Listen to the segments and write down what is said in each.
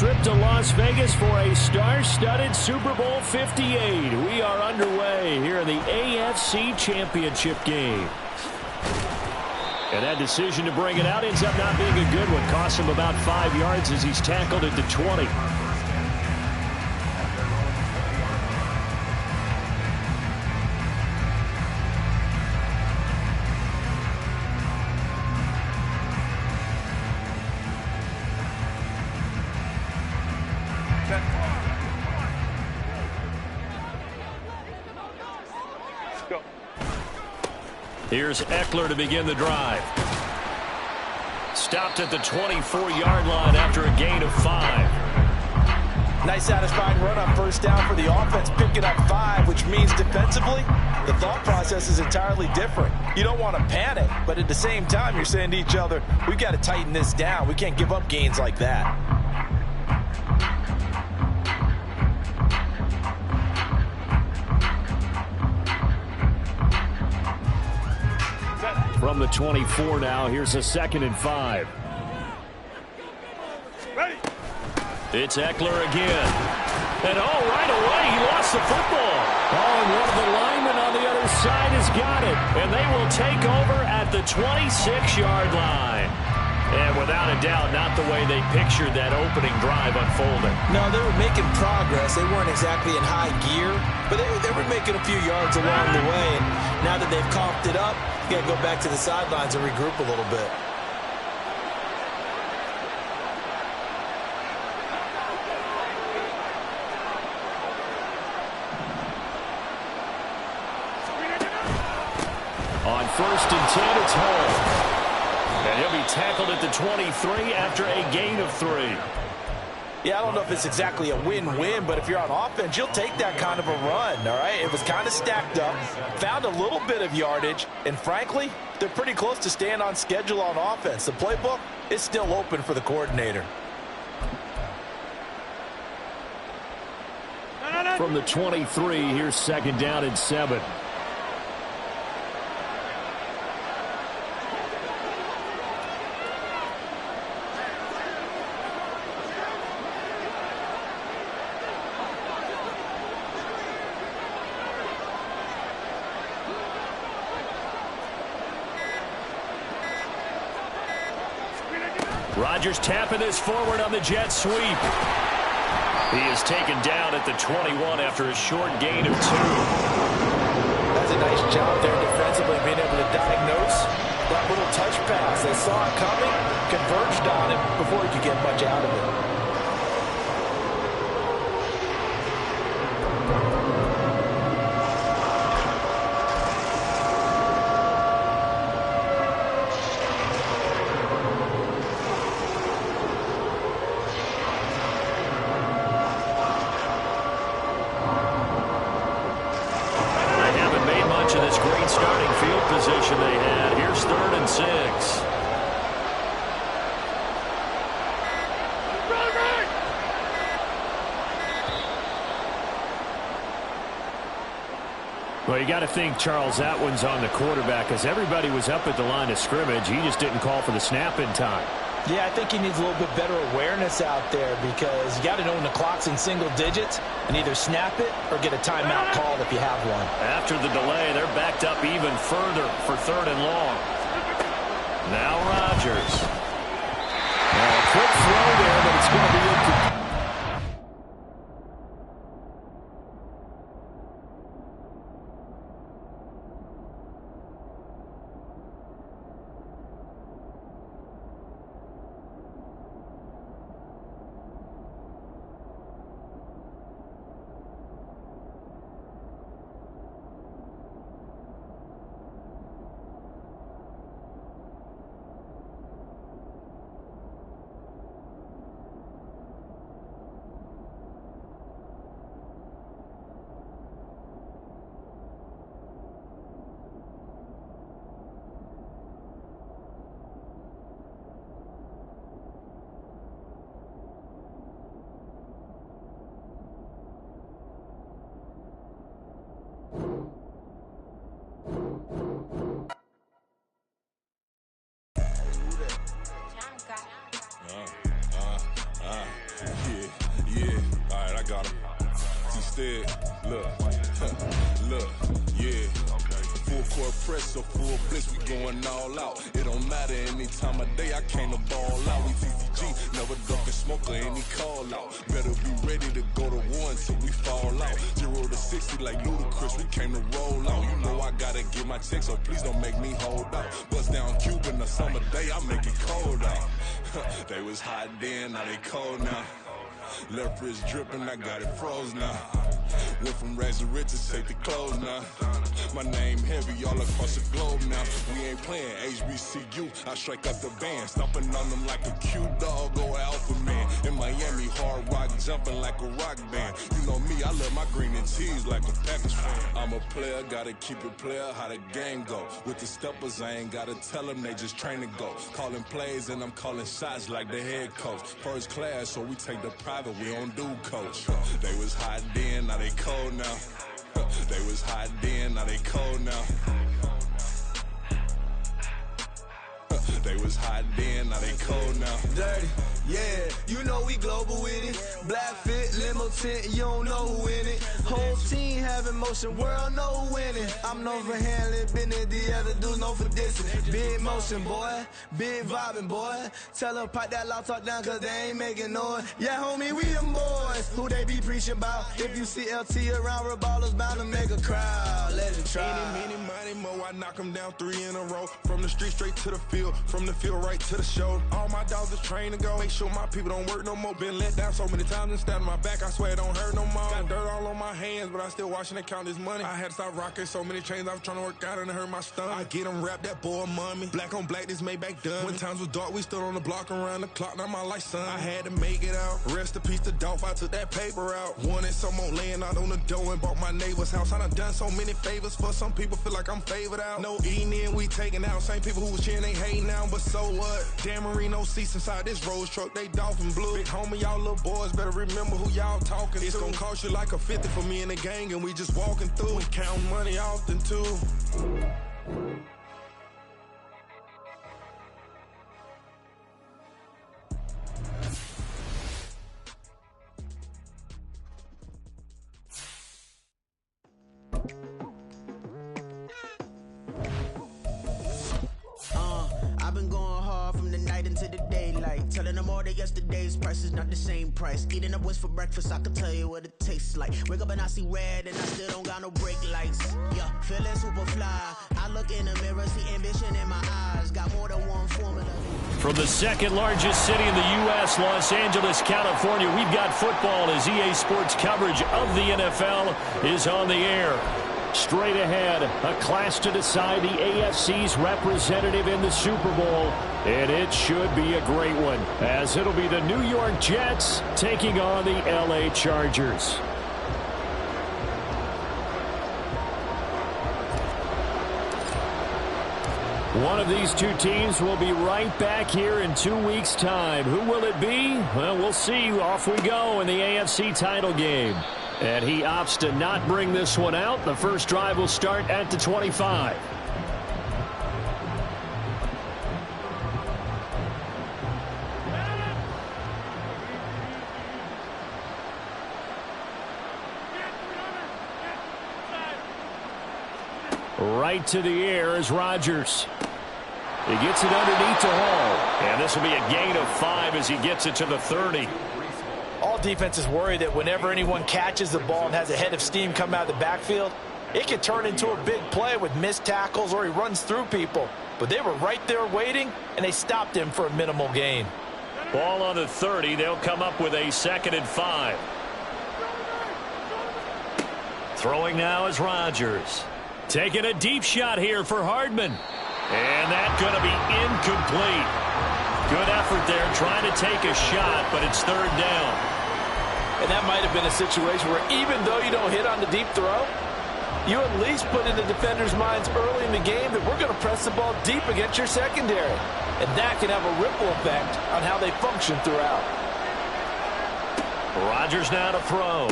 trip to Las Vegas for a star-studded Super Bowl 58. We are underway here in the AFC Championship game. And that decision to bring it out ends up not being a good one. Costs him about 5 yards as he's tackled at the 20. Here's Eckler to begin the drive. Stopped at the 24-yard line after a gain of 5. Nice satisfying run on first down for the offense, picking up 5, which means defensively, the thought process is entirely different. You don't want to panic, but at the same time, you're saying to each other, we've got to tighten this down. We can't give up gains like that. From the 24 now, here's a 2nd and 5. Ready. It's Eckler again. And right away, he lost the football. And one of the linemen on the other side has got it. And they will take over at the 26-yard line. And without a doubt, not the way they pictured that opening drive unfolding. No, they were making progress. They weren't exactly in high gear, but they were making a few yards along the way. And now that they've coughed it up, you got to go back to the sidelines and regroup a little bit. On 1st and 10, it's Hall. And he'll be tackled at the 23 after a gain of 3. Yeah, I don't know if it's exactly a win-win, but if you're on offense, you'll take that kind of a run, all right? It was kind of stacked up, found a little bit of yardage, and frankly, they're pretty close to staying on schedule on offense. The playbook is still open for the coordinator. From the 23, here's 2nd down and 7. Rodgers tapping this forward on the jet sweep. He is taken down at the 21 after a short gain of 2. That's a nice job there defensively, being able to diagnose that little touch pass. They saw it coming, converged on it before he could get much out of it. Position they had. Here's 3rd and 6. Well, you got to think, Charles, that one's on the quarterback, as everybody was up at the line of scrimmage. He just didn't call for the snap in time. Yeah, I think he needs a little bit better awareness out there, because you got to know when the clock's in single digits and either snap it or get a timeout called if you have one. After the delay, they're backed up even further for 3rd and long. Now Rodgers. A quick throw there, but it's going to be incomplete. Yeah, all right, I got him. Instead, look, yeah. Full court press, so full blitz, we going all out. It don't matter any time of day, I came to ball out. We TTG, never ducking smoke or any call out. Better be ready to go to war until we fall out. 0 to 60 like Ludacris, we came to roll out. You know I gotta get my check, so please don't make me hold out. Bust down Cuban a summer day, I make it cold out. They was hot then, now they cold now. Left wrist dripping, I got it froze now. Went from rags to riches, take the clothes now. My name heavy all across the globe now. We ain't playing HBCU, I strike up the band. Stomping on them like a cute dog or alpha man. In Miami, hard rock jumping like a rock band. You know me, I love my green and cheese like a Packers fan. I'm a player, gotta keep it player, how the game go. With the steppers, I ain't gotta tell them, they just train to go. Calling plays and I'm calling shots like the head coach. First class, so we take the private, we don't do coach. They was hot then, now they cold now. They was hot then, now they cold now. They was hot then, now they cold now. Dirty, yeah, you know we global with it. Black fit, limo tint, you don't know who in it. Whole team having motion, world know who winning. I'm known for handling business, the other dudes known for dissing. Big motion, boy, big vibing, boy. Tell them pipe that loud talk down, cause they ain't making noise. Yeah, homie, we them boys, who they be preaching about. If you see LT around, Reballo's bound to make a crowd. Let it try. Any, money, mo, I knock them down 3 in a row. From the street straight to the field, from the field right to the show. All my dogs is trained to go. Make sure my people don't work no more. Been let down so many times and stabbed my back. I swear it don't hurt no more. Got dirt all on my hands, but I still watching and count this money. I had to stop rocking so many chains. I was trying to work out and it hurt my stomach. I get them wrapped, that boy mommy. Black on black, this Maybach done. When times was dark, we stood on the block around the clock. Now my life, son. I had to make it out. Rest in peace to Dolph. I took that paper out. Wanted some more laying out on the dough and bought my neighbor's house. I done so many favors for some people. Feel like I'm favored out. No eating in, we taking out. Same people who was cheering, they hating now, but so what? Dan Marino seats inside this Rolls truck, they dolphin blue. Big homie, y'all little boys better remember who y'all talking to. It's gonna cost you like a 50 for me and the gang, and we just walking through. We counting money often too. I've been going hard from the night into the daylight. Telling them all that yesterday's price is not the same price. Eating up what's for breakfast, I can tell you what it tastes like. Wake up and I see red and I still don't got no brake lights. Yeah, feeling super fly. I look in the mirror, see ambition in my eyes. Got more than one formula. From the second largest city in the U.S., Los Angeles, California, we've got football as EA Sports coverage of the NFL is on the air. Straight ahead, a clash to decide the AFC's representative in the Super Bowl. And it should be a great one, as it'll be the New York Jets taking on the LA Chargers. One of these two teams will be right back here in 2 weeks' time. Who will it be? Well, we'll see. Off we go in the AFC title game. And he opts to not bring this one out. The first drive will start at the 25. Right to the air is Rodgers. He gets it underneath to Hall. And this will be a gain of 5 as he gets it to the 30. All defenses worry that whenever anyone catches the ball and has a head of steam come out of the backfield, it can turn into a big play with missed tackles or he runs through people. But they were right there waiting, and they stopped him for a minimal gain. Ball on the 30. They'll come up with a 2nd and 5. Throwing now is Rodgers. Taking a deep shot here for Hardman. And that's going to be incomplete. Good effort there trying to take a shot, but it's 3rd down. And that might have been a situation where even though you don't hit on the deep throw, you at least put in the defenders' minds early in the game that we're going to press the ball deep against your secondary. And that can have a ripple effect on how they function throughout. Rodgers now to throw.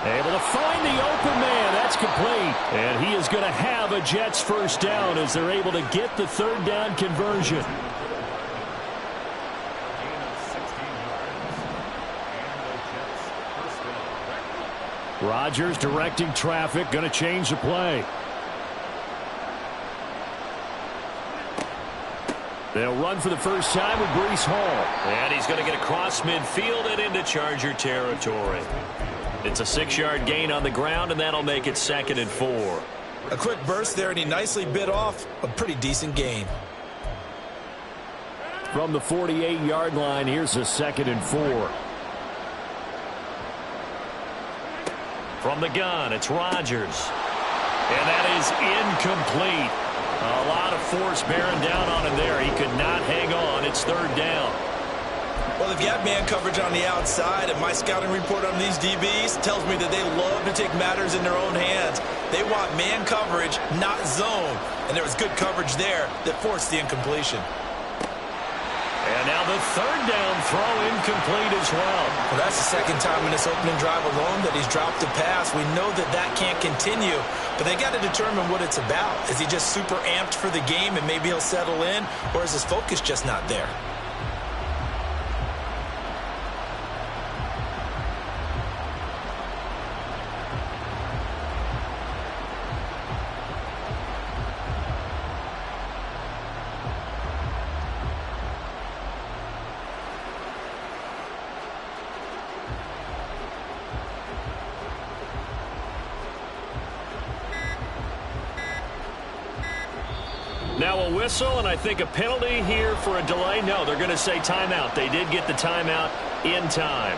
Able to find the open man. That's complete. And he is going to have a Jets first down as they're able to get the 3rd down conversion. Rodgers directing traffic, going to change the play. They'll run for the first time with Breece Hall. And he's going to get across midfield and into Charger territory. It's a 6-yard gain on the ground, and that'll make it 2nd and 4. A quick burst there, and he nicely bit off a pretty decent gain. From the 48-yard line, here's a 2nd and 4. From the gun, it's Rodgers. And that is incomplete. A lot of force bearing down on him there. He could not hang on. It's 3rd down. Well, if you have man coverage on the outside, and my scouting report on these DBs tells me that they love to take matters in their own hands. They want man coverage, not zone. And there was good coverage there that forced the incompletion. And now the 3rd down throw incomplete as well. Well, that's the 2nd time in this opening drive alone that he's dropped a pass. We know that that can't continue, but they got to determine what it's about. Is he just super amped for the game and maybe he'll settle in, or is his focus just not there? Now a whistle, and I think a penalty here for a delay. No, they're going to say timeout. They did get the timeout in time.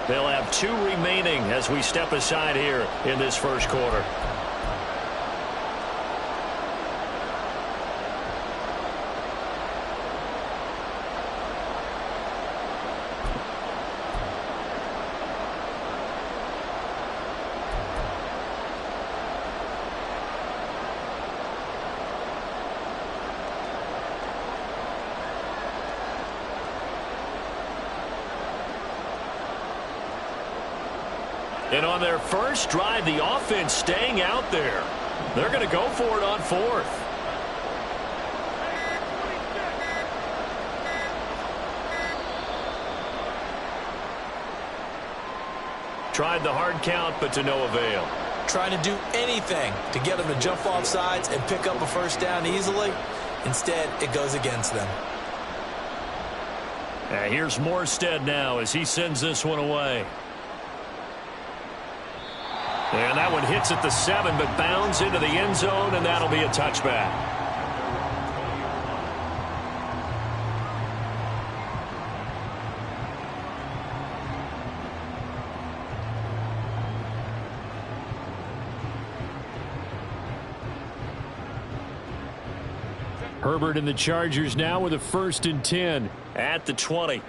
They'll have 2 remaining as we step aside here in this first quarter. And on their first drive, the offense staying out there. They're going to go for it on 4th. Tried the hard count, but to no avail. Trying to do anything to get them to jump off sides and pick up a first down easily. Instead, it goes against them. Here's Morstead now as he sends this one away. And that one hits at the 7, but bounds into the end zone, and that'll be a touchback. Herbert and the Chargers now with a 1st and 10 at the 20.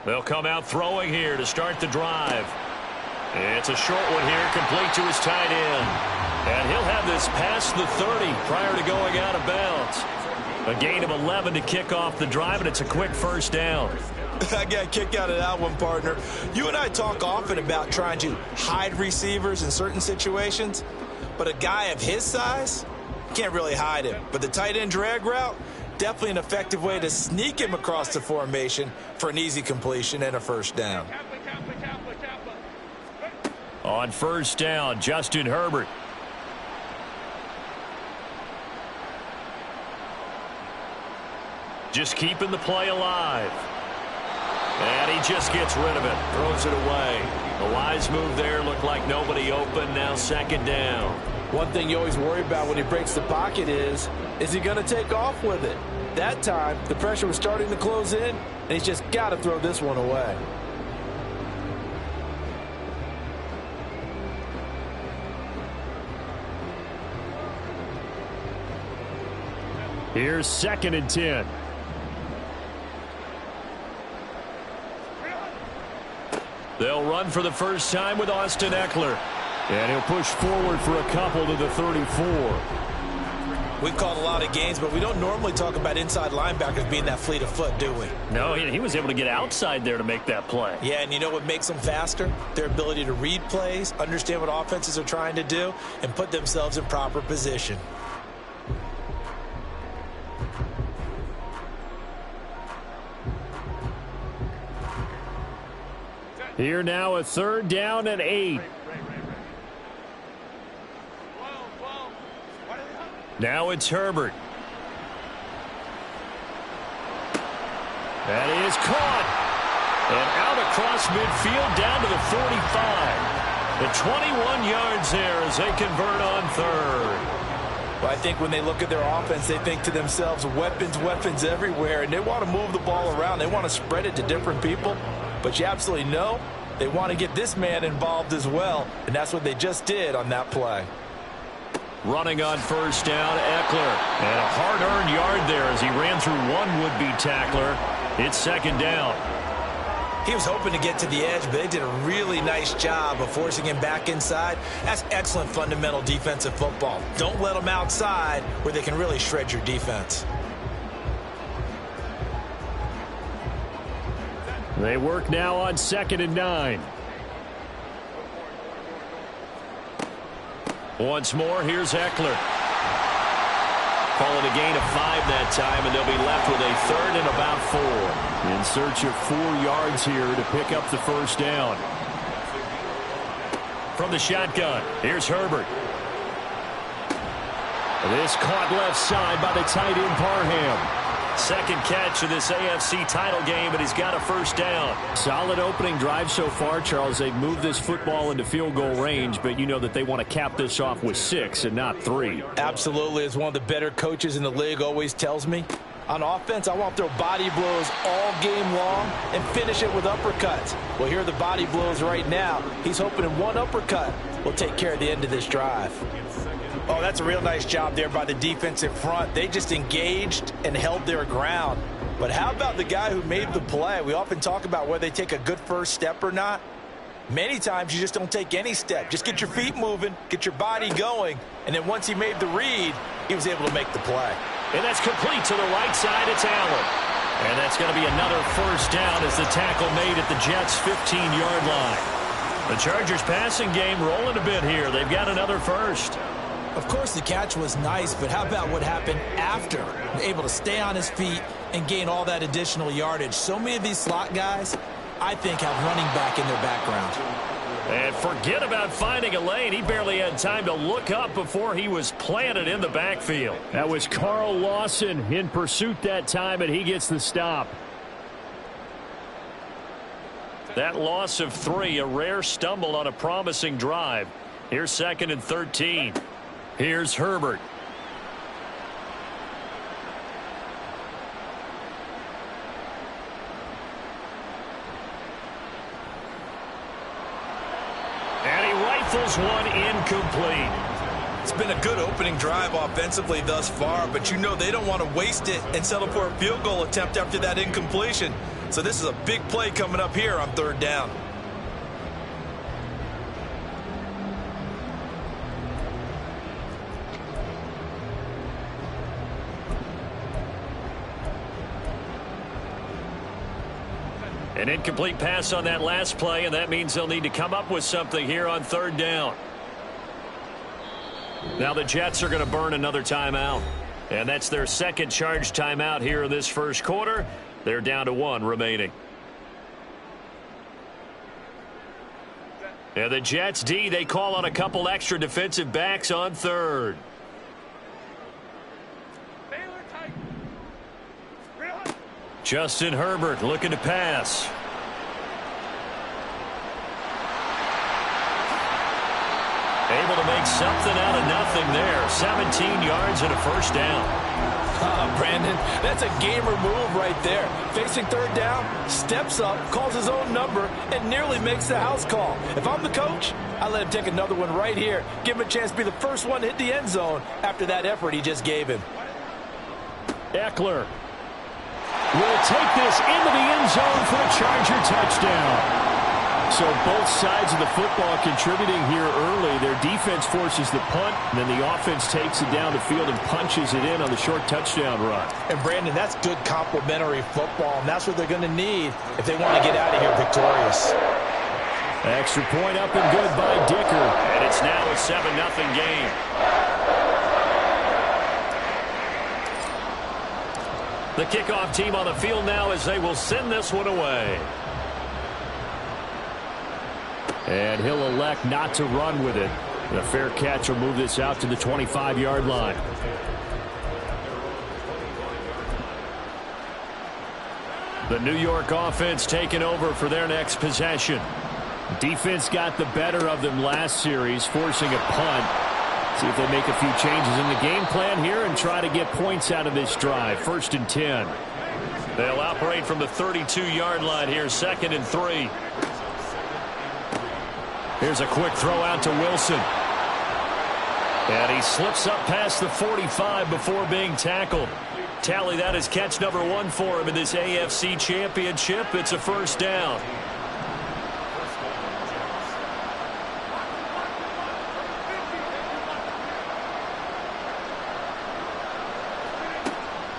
They'll come out throwing here to start the drive. It's a short one here, complete to his tight end. And he'll have this past the 30 prior to going out of bounds. A gain of 11 to kick off the drive, and it's a quick first down. I got a kick out of that one, partner. You and I talk often about trying to hide receivers in certain situations, but a guy of his size can't really hide him. But the tight end drag route, definitely an effective way to sneak him across the formation for an easy completion and a first down. On first down, Justin Herbert. Just keeping the play alive. And he just gets rid of it, throws it away. A wise move there, looked like nobody open, now 2nd down. One thing you always worry about when he breaks the pocket is he going to take off with it? That time, the pressure was starting to close in, and he's just got to throw this one away. Here's 2nd and 10. They'll run for the first time with Austin Eckler. And he'll push forward for a couple to the 34. We've called a lot of games, but we don't normally talk about inside linebackers being that fleet of foot, do we? No, he was able to get outside there to make that play. Yeah, and you know what makes them faster? Their ability to read plays, understand what offenses are trying to do, and put themselves in proper position. Here now a 3rd down and 8. Now it's Herbert. That is caught. And out across midfield down to the 45. The 21 yards there as they convert on 3rd. Well, I think when they look at their offense, they think to themselves, weapons, weapons everywhere. And they want to move the ball around. They want to spread it to different people. But you absolutely know they want to get this man involved as well. And that's what they just did on that play. Running on 1st down, Eckler. And a hard-earned yard there as he ran through one would-be tackler. It's 2nd down. He was hoping to get to the edge, but they did a really nice job of forcing him back inside. That's excellent fundamental defensive football. Don't let them outside where they can really shred your defense. They work now on 2nd and 9. Once more, here's Eckler. Calling a gain of 5 that time, and they'll be left with a 3rd and about 4. In search of 4 yards here to pick up the 1st down. From the shotgun, here's Herbert. This caught left side by the tight end Parham. 2nd catch of this AFC title game, and he's got a 1st down. Solid opening drive so far, Charles. They've moved this football into field goal range, but you know that they want to cap this off with 6 and not 3. Absolutely. As one of the better coaches in the league always tells me, on offense, I want to throw body blows all game long and finish it with uppercuts. Well, here are the body blows right now. He's hoping in one uppercut will take care of the end of this drive. Oh, that's a real nice job there by the defensive front. They just engaged and held their ground. But how about the guy who made the play? We often talk about whether they take a good first step or not. Many times you just don't take any step. Just get your feet moving, get your body going, and then once he made the read, he was able to make the play. And that's complete to the right side. It's Allen. And that's going to be another 1st down as the tackle made at the Jets' 15-yard line. The Chargers passing game rolling a bit here. They've got another 1st. Of course, the catch was nice, but how about what happened after? Able to stay on his feet and gain all that additional yardage. So many of these slot guys, I think, have running back in their background. And forget about finding a lane. He barely had time to look up before he was planted in the backfield. That was Carl Lawson in pursuit that time, and he gets the stop. That loss of 3, a rare stumble on a promising drive. Here's 2nd and 13. Here's Herbert. And he rifles one incomplete. It's been a good opening drive offensively thus far, but you know they don't want to waste it and settle for a field goal attempt after that incompletion. So this is a big play coming up here on 3rd down. An incomplete pass on that last play, and that means they'll need to come up with something here on 3rd down. Now the Jets are going to burn another timeout. And that's their 2nd charge timeout here in this 1st quarter. They're down to 1 remaining. And the Jets D, they call on a couple extra defensive backs on 3rd. Justin Herbert looking to pass. Able to make something out of nothing there. 17 yards and a 1st down. Brandon, that's a gamer move right there. Facing 3rd down, steps up, calls his own number, and nearly makes the house call. If I'm the coach, I let him take another one right here. Give him a chance to be the first one to hit the end zone after that effort he just gave him. Eckler will take this into the end zone for a Charger touchdown. So both sides of the football contributing here early. Their defense forces the punt, and then the offense takes it down the field and punches it in on the short touchdown run. And, Brandon, that's good complementary football, and that's what they're going to need if they want to get out of here victorious. Extra point up and good by Dicker. And it's now a 7-0 game. The kickoff team on the field now as they will send this one away. And he'll elect not to run with it. The fair catch will move this out to the 25-yard line. The New York offense taking over for their next possession. Defense got the better of them last series, forcing a punt. See if they make a few changes in the game plan here and try to get points out of this drive. 1st and 10. They'll operate from the 32-yard line here, 2nd and 3. Here's a quick throw out to Wilson. And he slips up past the 45 before being tackled. Tally, that is catch number 1 for him in this AFC Championship. It's a 1st down.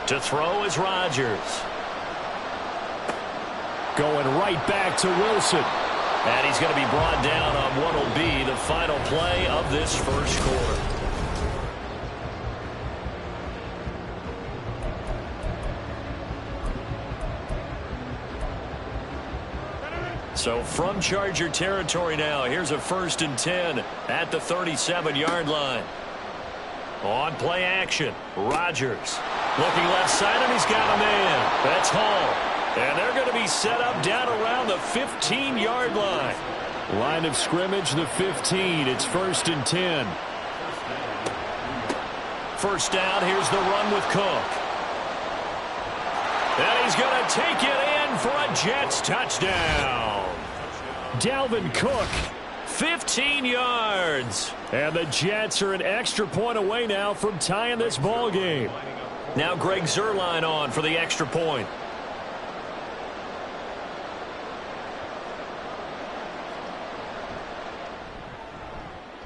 To throw is Rodgers. Going right back to Wilson. And he's going to be brought down on what will be the final play of this 1st quarter. So from Charger territory now, here's a 1st and 10 at the 37-yard line. On play action, Rodgers. Looking left side, and he's got a man. That's Hall. And they're going to be set up down around the 15-yard line. Line of scrimmage, the 15. It's 1st and 10. 1st down, here's the run with Cook. And he's going to take it in for a Jets touchdown. Dalvin Cook, 15 yards. And the Jets are an extra point away now from tying this ball game. Now Greg Zuerlein on for the extra point.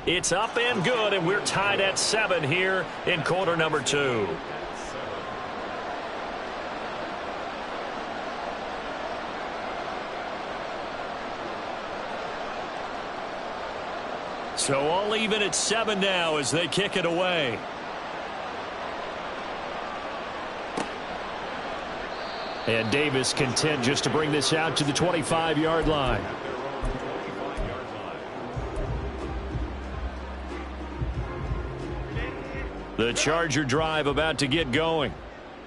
It's up and good, and we're tied at 7 here in quarter number 2. So all even at 7 now as they kick it away. And Davis content just to bring this out to the 25-yard line. The Charger drive about to get going.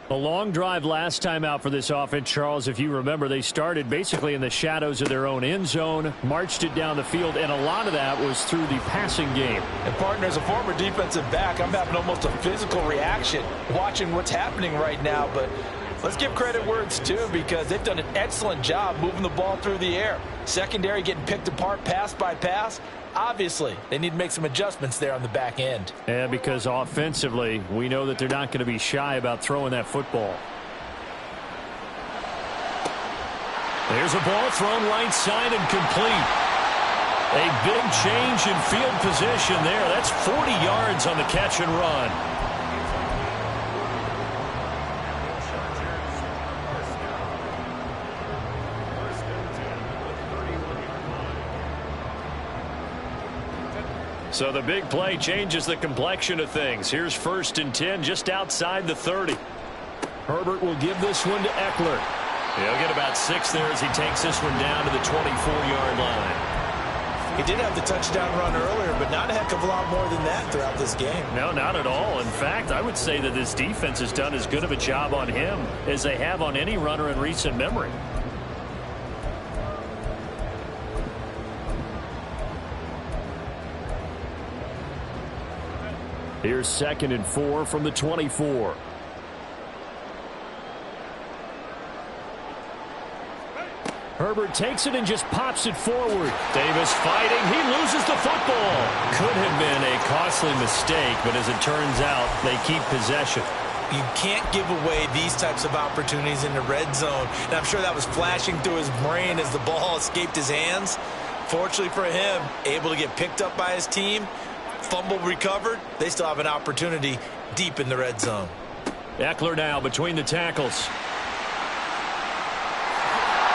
A long drive last time out for this offense, Charles. If you remember, they started basically in the shadows of their own end zone, marched it down the field, and a lot of that was through the passing game. And, partner, as a former defensive back, I'm having almost a physical reaction watching what's happening right now. But let's give credit where it's due, because they've done an excellent job moving the ball through the air. Secondary getting picked apart pass by pass. Obviously, they need to make some adjustments there on the back end. And because offensively, we know that they're not going to be shy about throwing that football. There's a ball thrown right side and complete. A big change in field position there. That's 40 yards on the catch and run. So the big play changes the complexion of things. Here's 1st and 10 just outside the 30. Herbert will give this one to Eckler. He'll get about 6 there as he takes this one down to the 24-yard line. He did have the touchdown run earlier, but not a heck of a lot more than that throughout this game. No, not at all. In fact, I would say that this defense has done as good of a job on him as they have on any runner in recent memory. Here's 2nd and 4 from the 24. Herbert takes it and just pops it forward. Davis fighting. He loses the football. Could have been a costly mistake, but as it turns out, they keep possession. You can't give away these types of opportunities in the red zone. And I'm sure that was flashing through his brain as the ball escaped his hands. Fortunately for him, able to get picked up by his team. Fumble recovered. They still have an opportunity deep in the red zone. Eckler now between the tackles.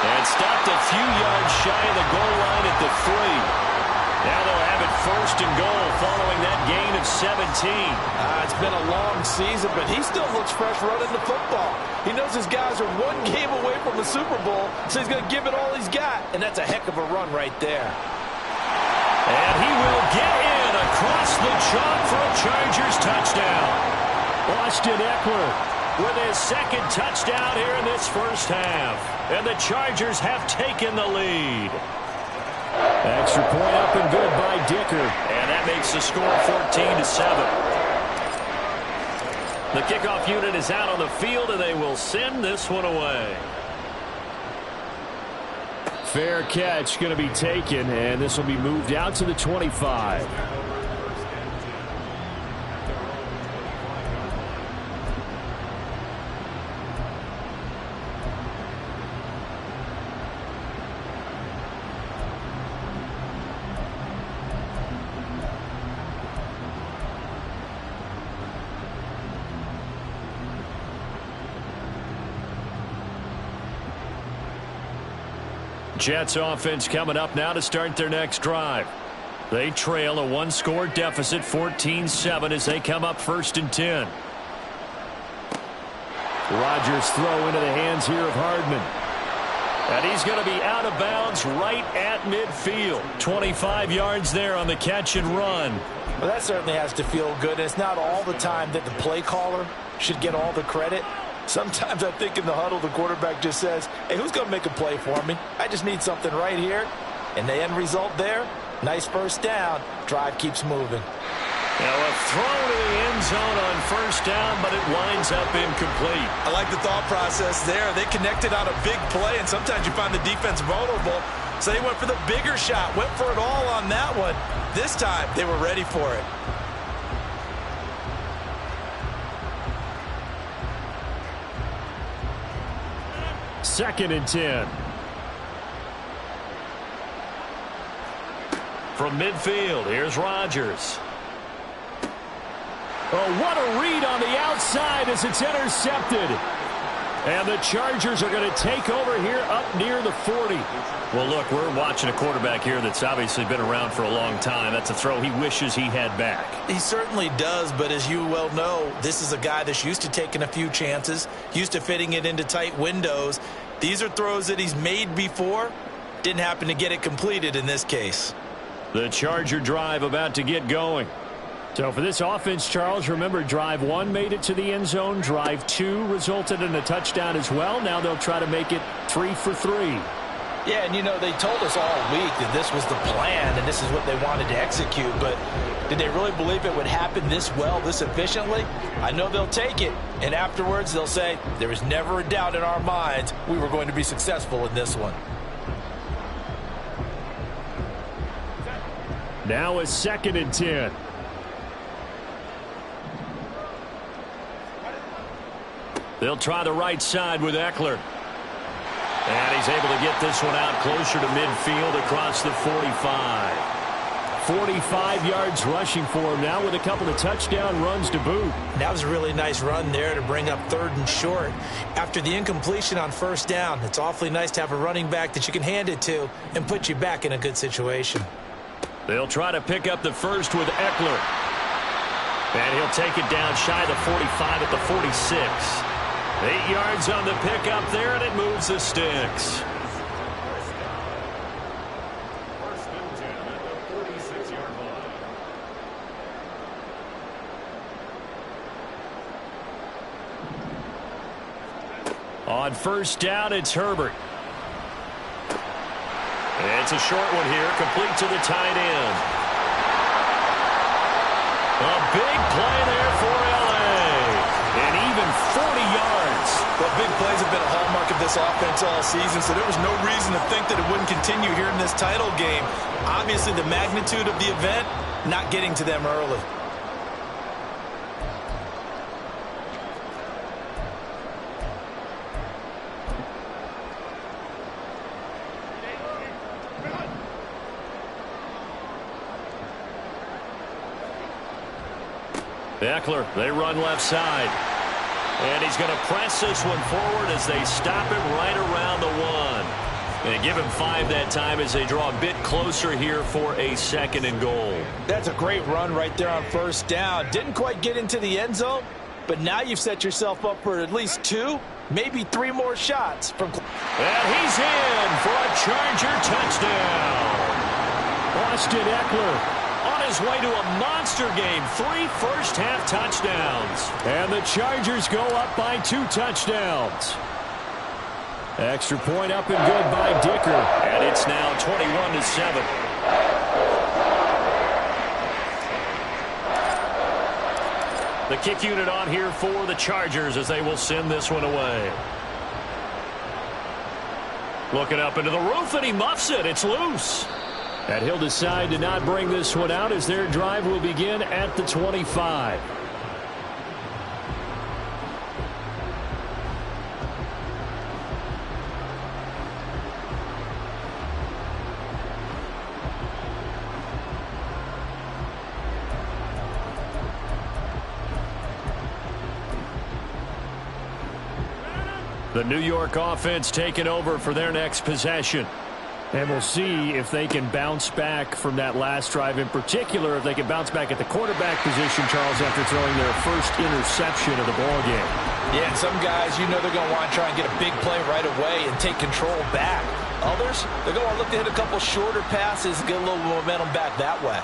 And stopped a few yards shy of the goal line at the 3. Now they'll have it 1st and goal following that gain of 17. It's been a long season, but he still looks fresh running the football. He knows his guys are 1 game away from a Super Bowl, so he's going to give it all he's got. And that's a heck of a run right there. And he will get in across the chalk for a Chargers touchdown. Austin Eckler with his second touchdown here in this first half. And the Chargers have taken the lead. Extra point up and good by Dicker. And that makes the score 14-7. The kickoff unit is out on the field, and they will send this one away. Fair catch going to be taken, and this will be moved out to the 25. Jets offense coming up now to start their next drive. They trail a one-score deficit, 14-7, as they come up 1st and 10. Rodgers throw into the hands here of Hardman. And he's going to be out of bounds right at midfield. 25 yards there on the catch and run. Well, that certainly has to feel good. It's not all the time that the play caller should get all the credit. Sometimes I think in the huddle, the quarterback just says, hey, who's going to make a play for me? I just need something right here. And the end result there, nice first down. Drive keeps moving. Now a throw to the end zone on first down, but it winds up incomplete. I like the thought process there. They connected on a big play, and sometimes you find the defense vulnerable. So they went for the bigger shot, went for it all on that one. This time, they were ready for it. Second and 10. From midfield, here's Rodgers. Oh, what a read on the outside as it's intercepted. And the Chargers are going to take over here up near the 40. Well, look, we're watching a quarterback here that's obviously been around for a long time. That's a throw he wishes he had back. He certainly does, but as you well know, this is a guy that's used to taking a few chances, used to fitting it into tight windows. These are throws that he's made before. Didn't happen to get it completed in this case. The Charger drive about to get going. So for this offense, Charles, remember, drive 1 made it to the end zone. Drive 2 resulted in a touchdown as well. Now they'll try to make it 3 for 3. Yeah, and you know, they told us all week that this was the plan and this is what they wanted to execute, but did they really believe it would happen this well, this efficiently? I know they'll take it, and afterwards they'll say, there was never a doubt in our minds we were going to be successful in this one. Now a 2nd and 10. They'll try the right side with Eckler. And he's able to get this one out closer to midfield across the 45. 45 yards rushing for him now with a couple of touchdown runs to boot. That was a really nice run there to bring up 3rd and short. After the incompletion on first down, it's awfully nice to have a running back that you can hand it to and put you back in a good situation. They'll try to pick up the first with Eckler. And he'll take it down shy of the 45 at the 46. 8 yards on the pickup there, and it moves the sticks. On first down, it's Herbert. It's a short one here, complete to the tight end. A big play there for L.A. And even 40 yards. Well, big plays have been a hallmark of this offense all season, so there was no reason to think that it wouldn't continue here in this title game. Obviously, the magnitude of the event, not getting to them early. Eckler, they run left side. And he's going to press this one forward as they stop him right around the 1. And give him 5 that time as they draw a bit closer here for a 2nd and goal. That's a great run right there on first down. Didn't quite get into the end zone, but now you've set yourself up for at least 2, maybe 3 more shots. And he's in for a Charger touchdown. Austin Eckler on his way to a monster game. 3 first-half touchdowns. And the Chargers go up by 2 touchdowns. Extra point up and good by Dicker. And it's now 21-7. The kick unit on here for the Chargers as they will send this one away. Looking up into the roof, and he muffs it. It's loose. And he'll decide to not bring this one out as their drive will begin at the 25. The New York offense taking over for their next possession. And we'll see if they can bounce back from that last drive, in particular if they can bounce back at the quarterback position, Charles, after throwing their first interception of the ballgame. Yeah, and some guys, you know they're going to want to try and get a big play right away and take control back. Others, they're going to look to hit a couple shorter passes and get a little momentum back that way.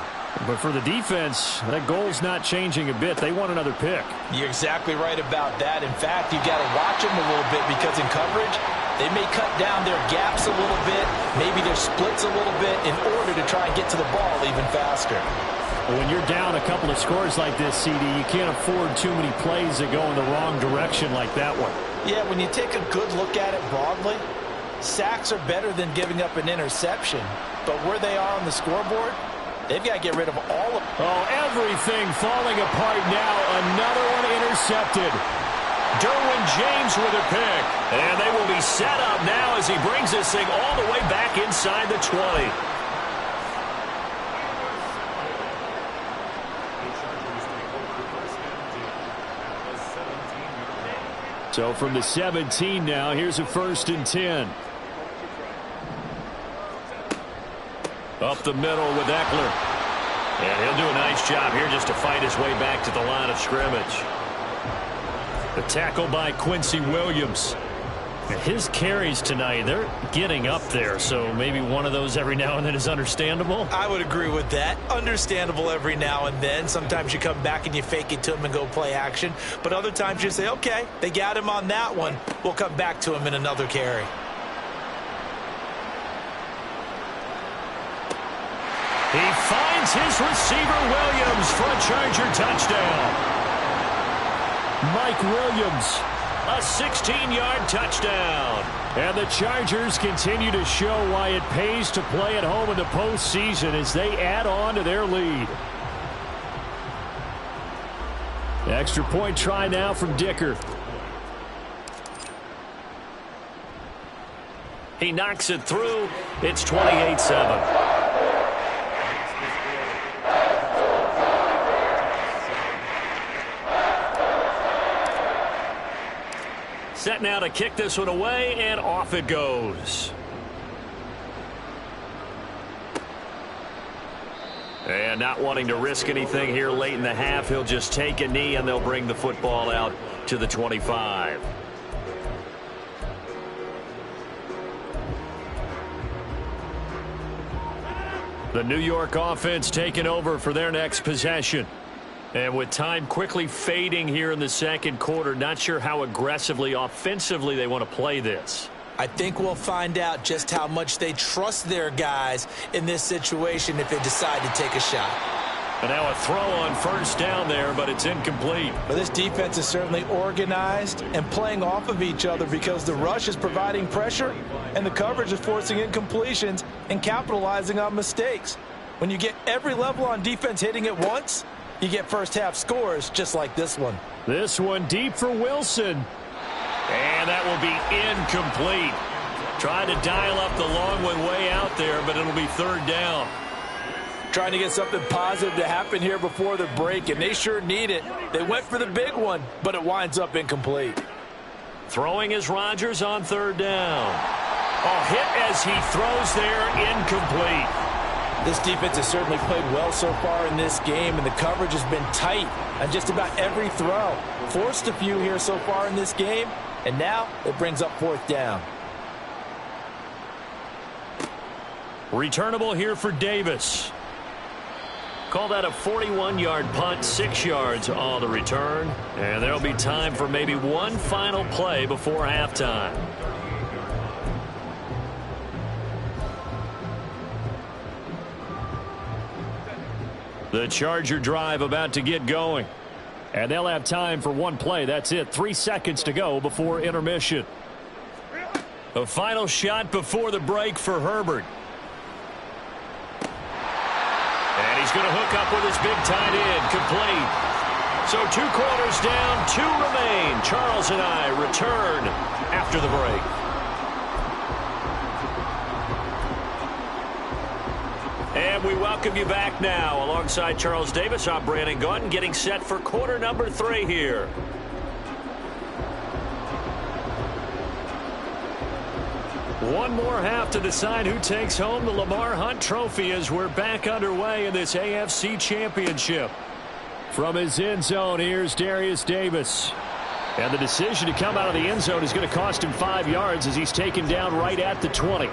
But for the defense, that goal's not changing a bit. They want another pick. You're exactly right about that. In fact, you've got to watch them a little bit because in coverage, they may cut down their gaps a little bit, maybe their splits a little bit in order to try and get to the ball even faster. When you're down a couple of scores like this, CD, you can't afford too many plays that go in the wrong direction like that one. Yeah, when you take a good look at it broadly, sacks are better than giving up an interception. But where they are on the scoreboard, they've got to get rid of all of them. Oh, everything falling apart now. Another one intercepted. Derwin James with a pick. And they will be set up now as he brings this thing all the way back inside the 20. So from the 17 now, here's a 1st and 10. Up the middle with Eckler. And he'll do a nice job here just to fight his way back to the line of scrimmage. The tackle by Quincy Williams. And his carries tonight, they're getting up there, so maybe one of those every now and then is understandable. I would agree with that. Understandable every now and then. Sometimes you come back and you fake it to him and go play action. But other times you say, okay, they got him on that one. We'll come back to him in another carry. He finds his receiver Williams for a Charger touchdown. Mike Williams, a 16-yard touchdown. And the Chargers continue to show why it pays to play at home in the postseason as they add on to their lead. Extra point try now from Dicker. He knocks it through. It's 28-7. Set now to kick this one away, and off it goes. And not wanting to risk anything here late in the half, he'll just take a knee, and they'll bring the football out to the 25. The New York offense taking over for their next possession. And with time quickly fading here in the second quarter, not sure how aggressively, offensively they want to play this. I think we'll find out just how much they trust their guys in this situation if they decide to take a shot. And now a throw on 1st down there, but it's incomplete. But this defense is certainly organized and playing off of each other because the rush is providing pressure and the coverage is forcing incompletions and capitalizing on mistakes. When you get every level on defense hitting at once, you get first-half scores just like this one. This one deep for Wilson. And that will be incomplete. Trying to dial up the long one way out there, but it'll be 3rd down. Trying to get something positive to happen here before the break, and they sure need it. They went for the big one, but it winds up incomplete. Throwing is Rodgers on 3rd down. A hit as he throws there, incomplete. This defense has certainly played well so far in this game, and the coverage has been tight on just about every throw. Forced a few here so far in this game, and now it brings up 4th down. Returnable here for Davis. Call that a 41-yard punt, 6 yards on the return. And there'll be time for maybe one final play before halftime. The Charger drive about to get going. And they'll have time for one play. That's it. 3 seconds to go before intermission. A final shot before the break for Herbert. And he's going to hook up with his big tight end. Complete. So 2 quarters down, 2 remain. Charles and I return after the break. And we welcome you back now. Alongside Charles Davis, I'm Brandon Gaudin, getting set for quarter number 3 here. One more half to decide who takes home the Lamar Hunt Trophy as we're back underway in this AFC Championship. From his end zone, here's Darius Davis. And the decision to come out of the end zone is going to cost him 5 yards as he's taken down right at the 20.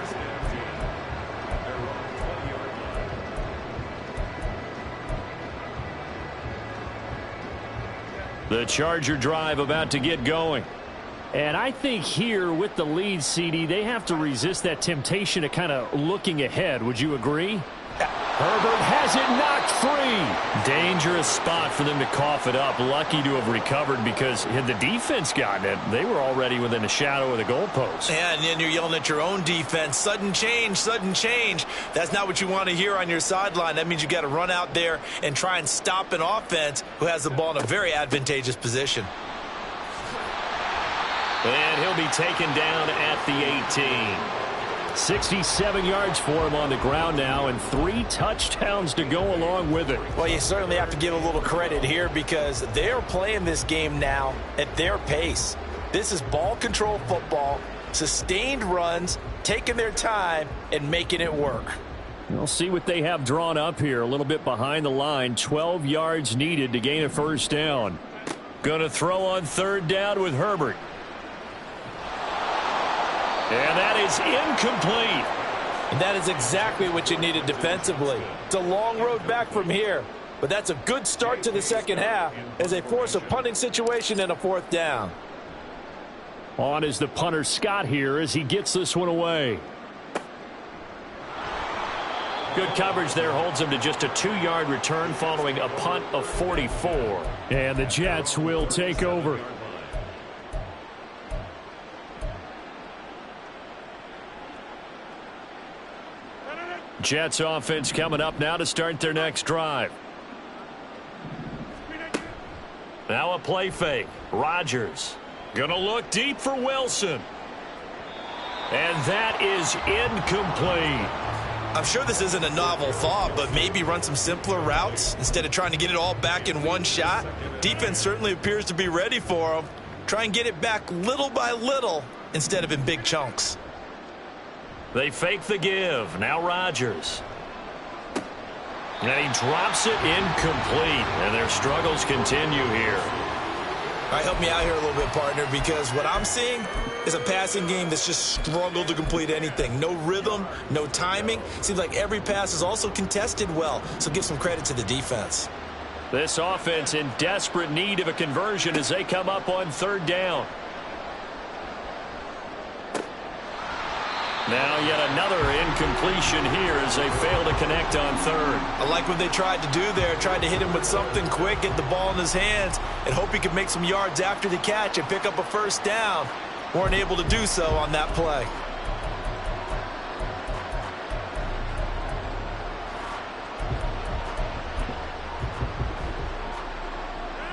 The Charger drive about to get going. And I think here with the lead, CD, they have to resist that temptation of kind of looking ahead. Would you agree? Herbert has it knocked free. Dangerous spot for them to cough it up. Lucky to have recovered because had the defense gotten it, they were already within a shadow of the goalpost. Yeah, and then you're yelling at your own defense. Sudden change, sudden change. That's not what you want to hear on your sideline. That means you got to run out there and try and stop an offense who has the ball in a very advantageous position. And he'll be taken down at the 18. 67 yards for him on the ground now, and 3 touchdowns to go along with it. Well, you certainly have to give a little credit here because they're playing this game now at their pace. This is ball control football, sustained runs, taking their time, and making it work. We'll see what they have drawn up here. A little bit behind the line. 12 yards needed to gain a first down. Going to throw on 3rd down with Herbert. And that is incomplete. And that is exactly what you needed defensively. It's a long road back from here, but that's a good start to the second half as they force a punting situation and a 4th down. On is the punter Scott here as he gets this one away. Good coverage there holds him to just a 2-yard return following a punt of 44. And the Jets will take over. Jets offense coming up now to start their next drive. Now a play fake. Rodgers gonna look deep for Wilson. And that is incomplete. I'm sure this isn't a novel thought, but maybe run some simpler routes instead of trying to get it all back in one shot. Defense certainly appears to be ready for him. Try and get it back little by little instead of in big chunks. They fake the give. Now Rodgers. And he drops it incomplete. And their struggles continue here. All right, help me out here a little bit, partner, because what I'm seeing is a passing game that's just struggled to complete anything. No rhythm, no timing. Seems like every pass is also contested well, so give some credit to the defense. This offense in desperate need of a conversion as they come up on 3rd down. Now yet another incompletion here as they fail to connect on 3rd. I like what they tried to do there. Tried to hit him with something quick, get the ball in his hands, and hope he could make some yards after the catch and pick up a first down. Weren't able to do so on that play.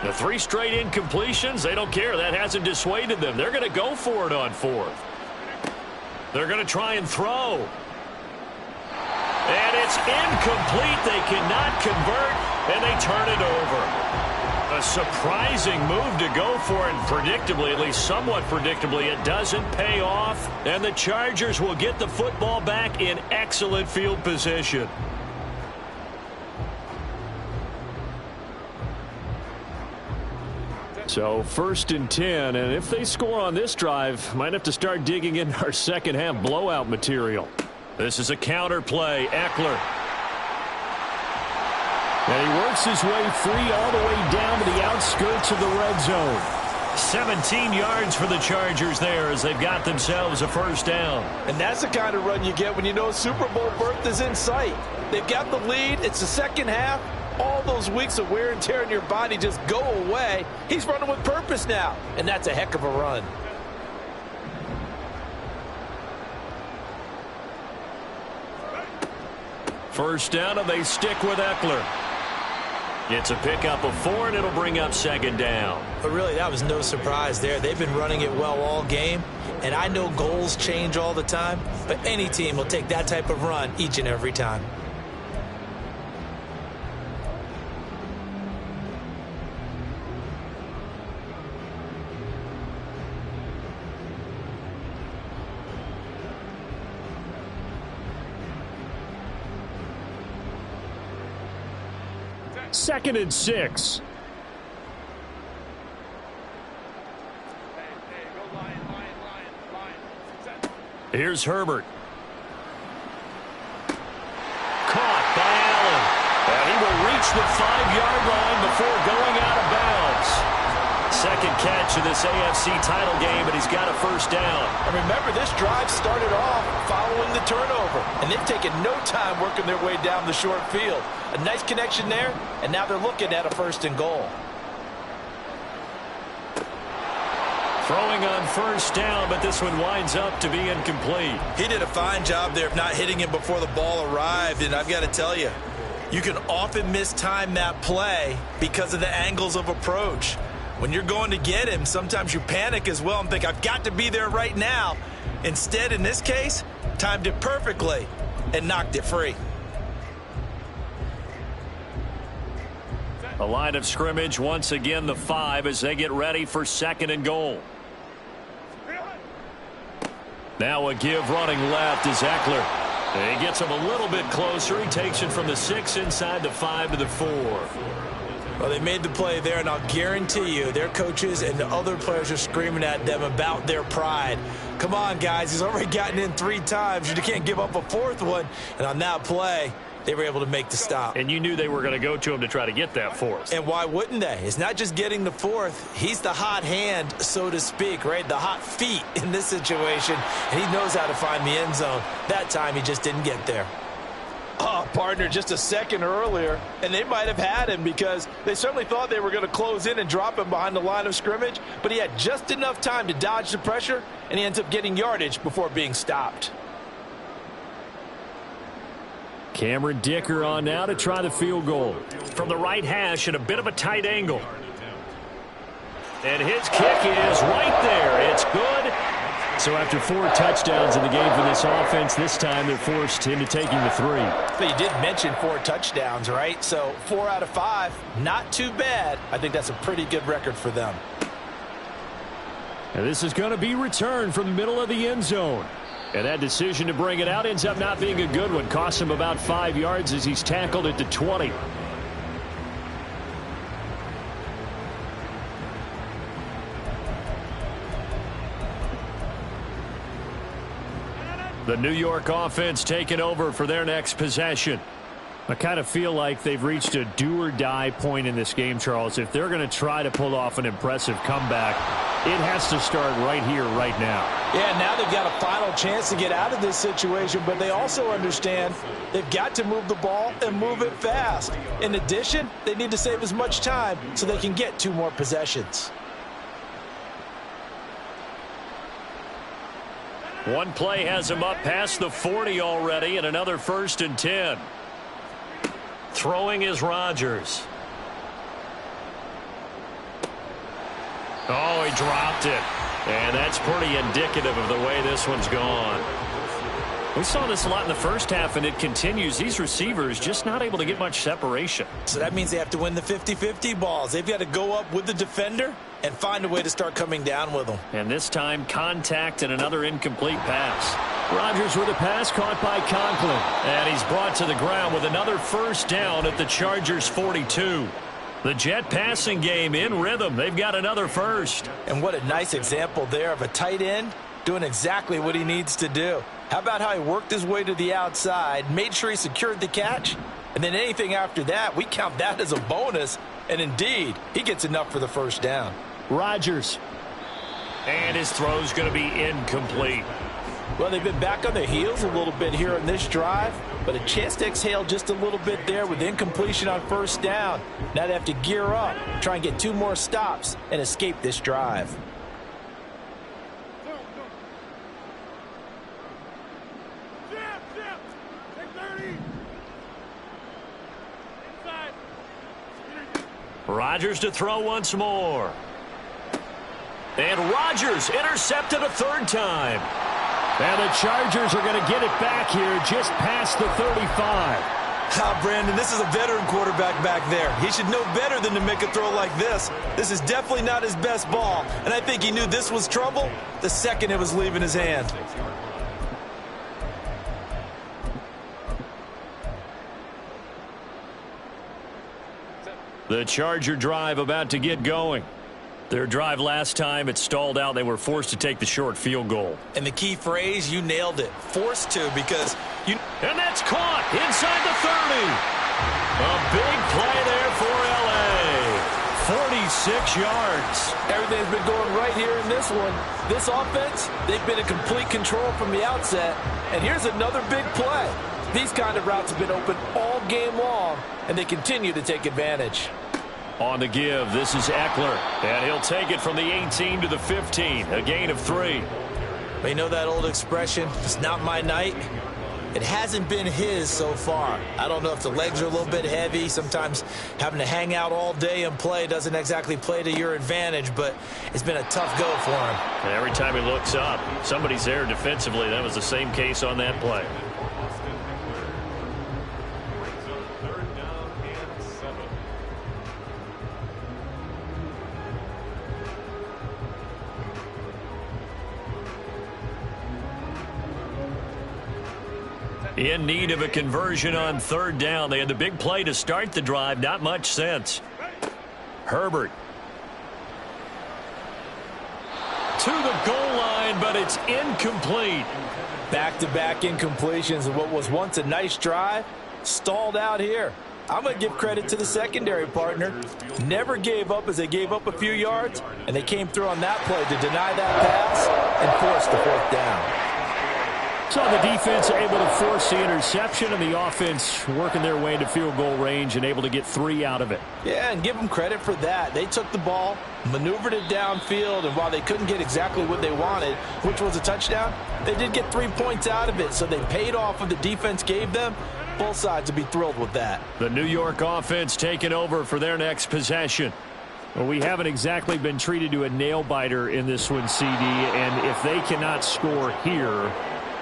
The 3 straight incompletions, they don't care. That hasn't dissuaded them. They're going to go for it on 4th. They're going to try and throw. And it's incomplete. They cannot convert, and they turn it over. A surprising move to go for it. Predictably, at least somewhat predictably, it doesn't pay off. And the Chargers will get the football back in excellent field position. So 1st and 10, and if they score on this drive, might have to start digging in our second half blowout material. This is a counter play. Eckler. And he works his way free all the way down to the outskirts of the red zone. 17 yards for the Chargers there as they've got themselves a first down. And that's the kind of run you get when you know Super Bowl berth is in sight. They've got the lead. It's the second half. All those weeks of wear and tear in your body just go away. He's running with purpose now, and that's a heck of a run. First down, and they stick with Eckler. It's a pickup of 4, and it'll bring up second down. But really, that was no surprise there. They've been running it well all game, and I know goals change all the time, but any team will take that type of run each and every time. Second and 6. Here's Herbert. Caught by Allen. And he will reach the 5-yard line before going out of bounds. Second catch of this AFC title game, and he's got a first down. And remember, this drive started off following the turnover, and they've taken no time working their way down the short field. A nice connection there, and now they're looking at a first and goal. Throwing on first down, but this one winds up to be incomplete. He did a fine job there of not hitting him before the ball arrived, and I've got to tell you, you can often mistime that play because of the angles of approach. When you're going to get him, sometimes you panic as well and think, I've got to be there right now. Instead, in this case, timed it perfectly and knocked it free. A line of scrimmage, once again the 5 as they get ready for second and goal. Now a give running left is Eckler. He gets him a little bit closer. He takes it from the 6 inside the 5 to the 4. Well, they made the play there, and I'll guarantee you their coaches and the other players are screaming at them about their pride. Come on, guys. He's already gotten in 3 times. You can't give up a 4th one. And on that play, they were able to make the stop. And you knew they were going to go to him to try to get that 4th. And why wouldn't they? It's not just getting the 4th. He's the hot hand, so to speak, right? The hot feet in this situation. And he knows how to find the end zone. That time, he just didn't get there. Oh, partner, just a second earlier, and they might have had him because they certainly thought they were going to close in and drop him behind the line of scrimmage, but he had just enough time to dodge the pressure, and he ends up getting yardage before being stopped. Cameron Dicker on now to try the field goal. From the right hash at a bit of a tight angle. And his kick is right there. It's good. So after 4 touchdowns in the game for this offense, this time they're forced into taking the 3. But you did mention 4 touchdowns, right? So 4 out of 5, not too bad. I think that's a pretty good record for them. And this is going to be returned from the middle of the end zone. And that decision to bring it out ends up not being a good one. Costs him about 5 yards as he's tackled at the 20. The New York offense taking over for their next possession. I kind of feel like they've reached a do-or-die point in this game, Charles. If they're going to try to pull off an impressive comeback, it has to start right here, right now. Yeah, now they've got a final chance to get out of this situation, but they also understand they've got to move the ball and move it fast. In addition, they need to save as much time so they can get 2 more possessions. One play has him up past the 40 already, and another 1st and 10. Throwing is Rodgers. Oh, he dropped it. And that's pretty indicative of the way this one's gone. We saw this a lot in the first half, and it continues. These receivers just not able to get much separation. So that means they have to win the 50-50 balls. They've got to go up with the defender and find a way to start coming down with them. And this time, contact and another incomplete pass. Rodgers with a pass caught by Conklin. And he's brought to the ground with another first down at the Chargers 42. The Jet passing game in rhythm. They've got another first. And what a nice example there of a tight end doing exactly what he needs to do. How about how he worked his way to the outside, made sure he secured the catch, And then anything after that, we count that as a bonus. And indeed, he gets enough for the first down. Rodgers. And his throw's going to be incomplete. Well, they've been back on their heels a little bit here in this drive, but a chance to exhale just a little bit there with incompletion on first down. Now they have to gear up, try and get 2 more stops, and escape this drive. Rodgers to throw once more. And Rodgers intercepted a 3rd time. And the Chargers are going to get it back here just past the 35. Brandon, this is a veteran quarterback back there. He should know better than to make a throw like this. This is definitely not his best ball, and I think he knew this was trouble the second it was leaving his hand. The Charger drive about to get going. Their drive last time, it stalled out. They were forced to take the short field goal. And the key phrase, you nailed it. Forced to, because you... And that's caught inside the 30. A big play there for L.A. 46 yards. Everything's been going right here in this one. This offense, they've been in complete control from the outset. And here's another big play. These kind of routes have been open all game long, and they continue to take advantage. On the give, this is Eckler, and he'll take it from the 18 to the 15, a gain of 3. You know that old expression, it's not my night? It hasn't been his so far. I don't know if the legs are a little bit heavy. Sometimes having to hang out all day and play doesn't exactly play to your advantage, but it's been a tough go for him. And every time he looks up, somebody's there defensively. That was the same case on that play. In need of a conversion on 3rd down. They had the big play to start the drive. Not much sense. Herbert. To the goal line, but it's incomplete. Back-to-back incompletions of what was once a nice drive. Stalled out here. I'm going to give credit to the secondary partner. Never gave up as they gave up a few yards, and they came through on that play to deny that pass and force the 4th down. So the defense able to force the interception, and the offense working their way into field goal range and able to get 3 out of it. Yeah, and give them credit for that. They took the ball, maneuvered it downfield, and while they couldn't get exactly what they wanted, which was a touchdown, they did get 3 points out of it, so they paid off what the defense gave them. Both sides would be thrilled with that. The New York offense taking over for their next possession. Well, we haven't exactly been treated to a nail-biter in this one, CD, and if they cannot score here,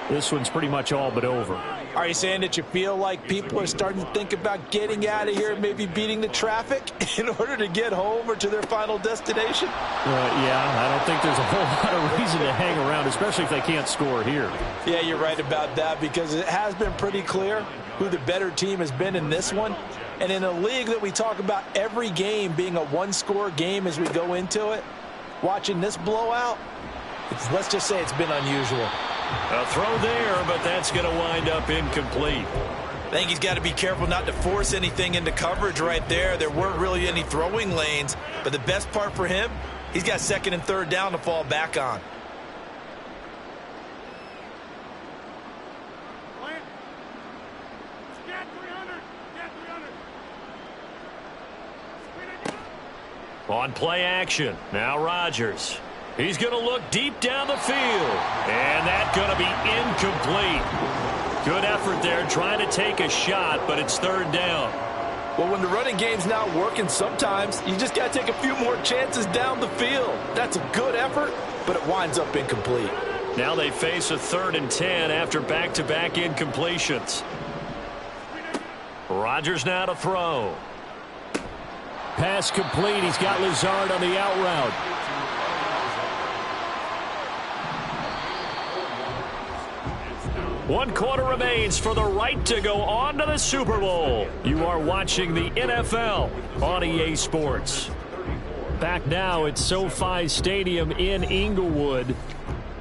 this one's pretty much all but over. Are you saying that you feel like people are starting to think about getting out of here, maybe beating the traffic in order to get home or to their final destination? Yeah, I don't think there's a whole lot of reason to hang around, especially if they can't score here. Yeah, you're right about that, because it has been pretty clear who the better team has been in this one. And in a league that we talk about every game being a one-score game as we go into it, watching this blowout, let's just say it's been unusual. A throw there, but that's going to wind up incomplete. I think he's got to be careful not to force anything into coverage right there. There weren't really any throwing lanes, but the best part for him, he's got 2nd and 3rd down to fall back on. On play action, now Rodgers. He's going to look deep down the field. And that's going to be incomplete. Good effort there trying to take a shot, but it's 3rd down. Well, when the running game's not working, sometimes you just got to take a few more chances down the field. That's a good effort, but it winds up incomplete. Now they face a 3rd and 10 after back-to-back incompletions. Rodgers now to throw. Pass complete. He's got Lazard on the out route. One quarter remains for the right to go on to the Super Bowl. You are watching the NFL on EA Sports. Back now at SoFi Stadium in Inglewood.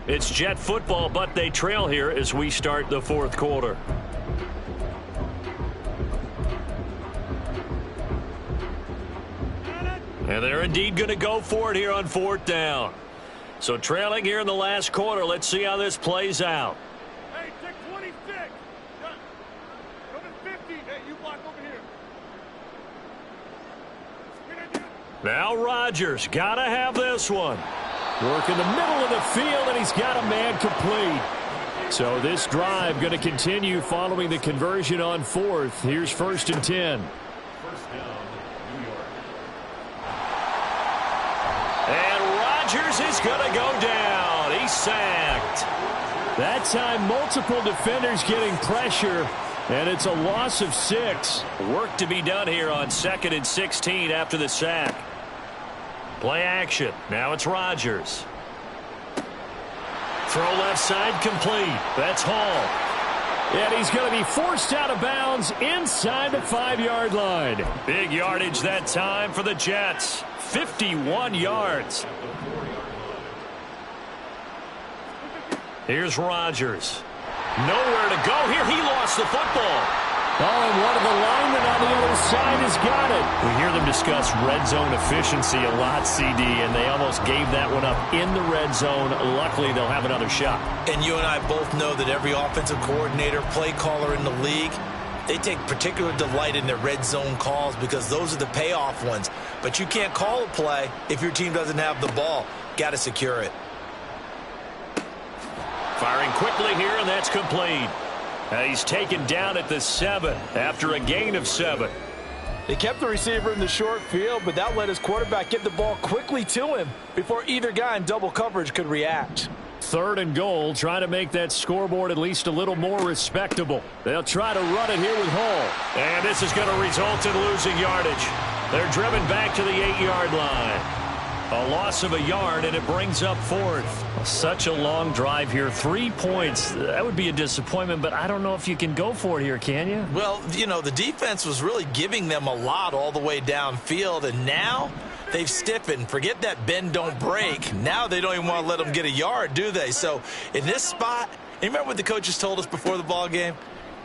It's Jet football, but they trail here as we start the 4th quarter. And they're indeed going to go for it here on 4th down. So trailing here in the last quarter. Let's see how this plays out. Hey, take 26. Over 50. Hey, you block over here. Now Rodgers got to have this one. Work in the middle of the field, and he's got a man complete. So this drive going to continue following the conversion on 4th. Here's 1st and 10. And Rodgers is going to go down. He's sacked. That time, multiple defenders getting pressure, and it's a loss of 6. Work to be done here on 2nd and 16 after the sack. Play action. Now it's Rodgers. Throw left side complete. That's Hall. And he's going to be forced out of bounds inside the 5-yard line. Big yardage that time for the Jets. 51 yards. Here's Rodgers. Nowhere to go here. He lost the football. Oh, and one of the linemen on the other side has got it. We hear them discuss red zone efficiency a lot, CD, and they almost gave that one up in the red zone. Luckily, they'll have another shot. And you and I both know that every offensive coordinator, play caller in the league, they take particular delight in their red zone calls because those are the payoff ones. But you can't call a play if your team doesn't have the ball. Got to secure it. Firing quickly here, and that's complete. He's taken down at the 7 after a gain of 7. They kept the receiver in the short field, but that let his quarterback get the ball quickly to him before either guy in double coverage could react. 3rd and goal, trying to make that scoreboard at least a little more respectable. They'll try to run it here with Hall. And this is going to result in losing yardage. They're driven back to the 8-yard line. A loss of a yard, and it brings up 4th. Such a long drive here. 3 points. That would be a disappointment, but I don't know if you can go for it here, can you? Well, you know, the defense was really giving them a lot all the way downfield, and now they've stiffened. Forget that bend, don't break. Now they don't even want to let them get a yard, do they? So in this spot, you remember what the coaches told us before the ball game?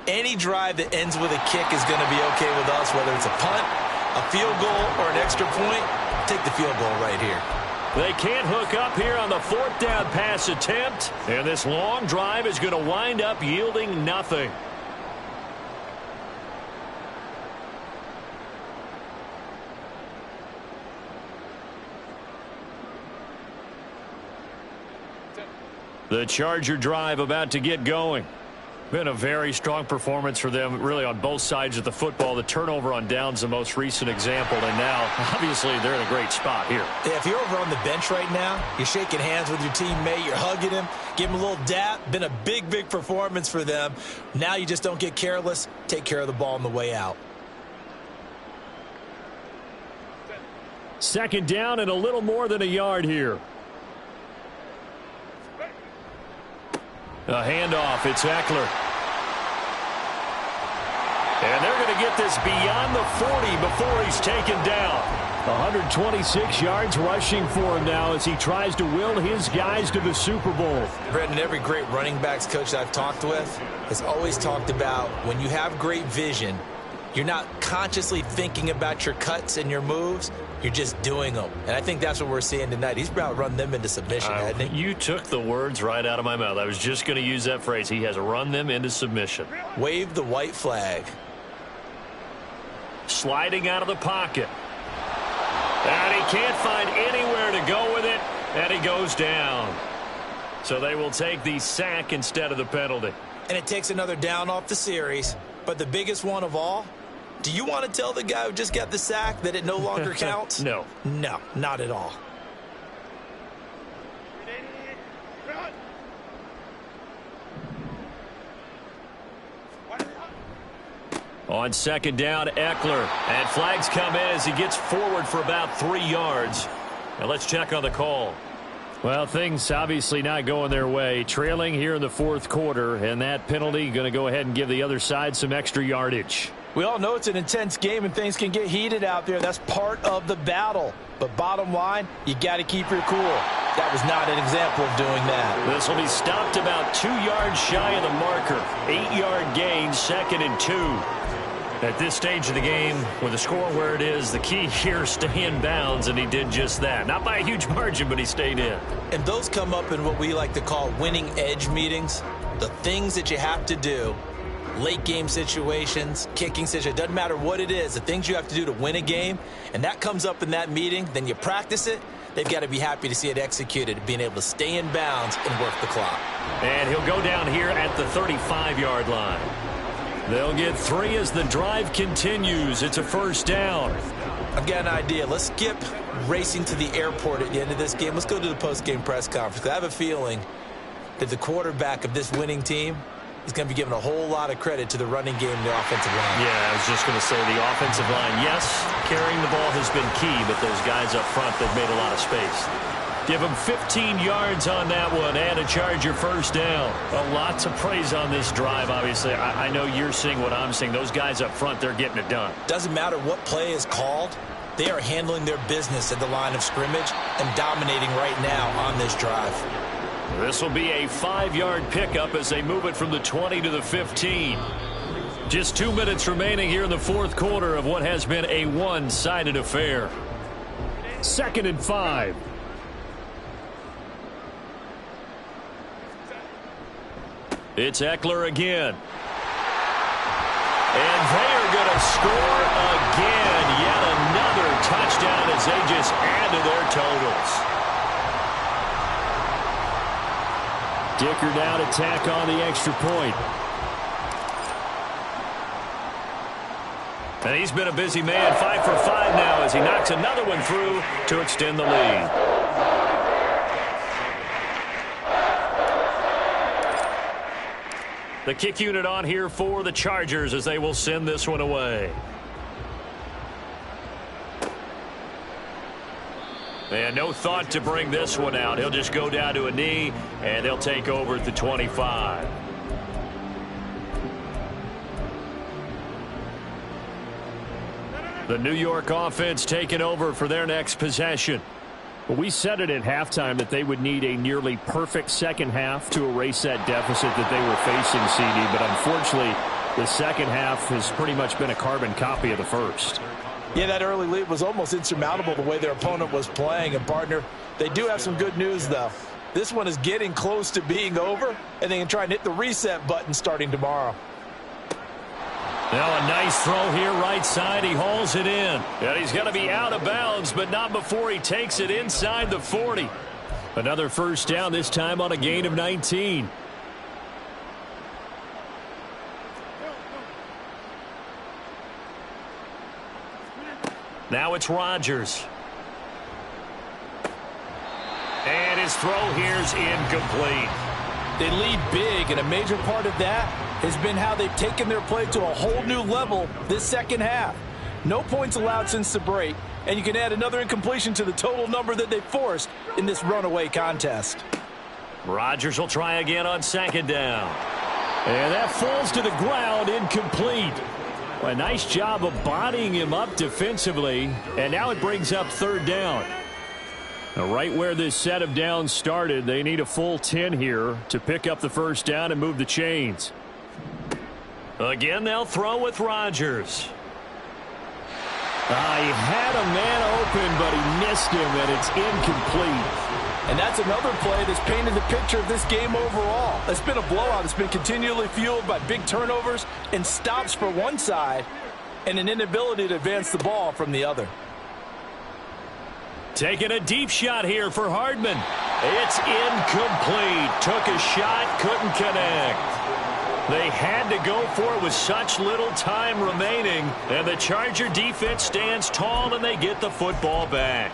Any drive that ends with a kick is going to be okay with us, whether it's a punt, a field goal, or an extra point. Take the field goal right here. They can't hook up here on the 4th down pass attempt, and this long drive is going to wind up yielding nothing. The Charger drive about to get going. Been a very strong performance for them, really, on both sides of the football. The turnover on downs, the most recent example, and now, obviously, they're in a great spot here. Yeah, if you're over on the bench right now, you're shaking hands with your teammate, you're hugging him, give him a little dap. Been a big, big performance for them. Now you just don't get careless. Take care of the ball on the way out. 2nd down and a little more than a yard here. A handoff. It's Eckler. And they're going to get this beyond the 40 before he's taken down. 126 yards rushing for him now as he tries to will his guys to the Super Bowl. Brendan, every great running backs coach that I've talked with has always talked about when you have great vision, you're not consciously thinking about your cuts and your moves. You're just doing them. And I think that's what we're seeing tonight. He's about to run them into submission, hasn't he? You took the words right out of my mouth. I was just going to use that phrase. He has run them into submission. Wave the white flag. Sliding out of the pocket. And he can't find anywhere to go with it. And he goes down. So they will take the sack instead of the penalty. And it takes another down off the series. But the biggest one of all, do you want to tell the guy who just got the sack that it no longer counts? No. No, not at all. On 2nd down, Eckler. And flags come in as he gets forward for about 3 yards. Now let's check on the call. Well, things obviously not going their way. Trailing here in the 4th quarter, and that penalty going to go ahead and give the other side some extra yardage. We all know it's an intense game and things can get heated out there. That's part of the battle. But bottom line, you got to keep your cool. That was not an example of doing that. This will be stopped about 2 yards shy of the marker. 8-yard gain, 2nd and 2. At this stage of the game, with the score where it is, the key here is stay in bounds, and he did just that. Not by a huge margin, but he stayed in. And those come up in what we like to call winning edge meetings. The things that you have to do, late game situations, kicking situations, doesn't matter what it is, the things you have to do to win a game, and that comes up in that meeting, then you practice it. They've got to be happy to see it executed, being able to stay in bounds and work the clock. And he'll go down here at the 35-yard line. They'll get 3 as the drive continues. It's a first down. I've got an idea. Let's skip racing to the airport at the end of this game. Let's go to the post-game press conference. I have a feeling that the quarterback of this winning team is going to be giving a whole lot of credit to the running game and the offensive line. Yeah, I was just going to say the offensive line, yes, carrying the ball has been key, but those guys up front, they've made a lot of space. Give him 15 yards on that one and a Charger first down. A lot to praise on this drive, obviously. I know you're seeing what I'm seeing. Those guys up front, they're getting it done. Doesn't matter what play is called. They are handling their business at the line of scrimmage and dominating right now on this drive. This will be a 5-yard pickup as they move it from the 20 to the 15. Just 2 minutes remaining here in the fourth quarter of what has been a one-sided affair. 2nd and 5. It's Eckler again. And they are going to score again. Yet another touchdown as they just add to their totals. Dicker down to tack on the extra point. And he's been a busy man, 5 for 5 now as he knocks another one through to extend the lead. The kick unit on here for the Chargers as they will send this one away. And no thought to bring this one out. He'll just go down to a knee, and they'll take over at the 25. The New York offense taking over for their next possession. Well, we said it at halftime that they would need a nearly perfect second half to erase that deficit that they were facing, CD. But unfortunately, the second half has pretty much been a carbon copy of the first. Yeah, that early lead was almost insurmountable the way their opponent was playing. And, partner, they do have some good news, though. This one is getting close to being over, and they can try and hit the reset button starting tomorrow. Now a nice throw here right side. He hauls it in. And he's going to be out of bounds, but not before he takes it inside the 40. Another first down, this time on a gain of 19. Now it's Rodgers. And his throw here's incomplete. They lead big, and a major part of that has been how they've taken their play to a whole new level this second half. No points allowed since the break, and you can add another incompletion to the total number that they forced in this runaway contest. Rodgers will try again on second down. And that falls to the ground, incomplete. Well, a nice job of bodying him up defensively, and now it brings up third down. Now, right where this set of downs started, they need a full 10 here to pick up the first down and move the chains. Again, they'll throw with Rodgers. He had a man open, but he missed him, and it's incomplete. And that's another play that's painted the picture of this game overall. It's been a blowout. It's been continually fueled by big turnovers and stops for one side and an inability to advance the ball from the other. Taking a deep shot here for Hardman. It's incomplete. Took a shot, couldn't connect. They had to go for it with such little time remaining. And the Charger defense stands tall and they get the football back.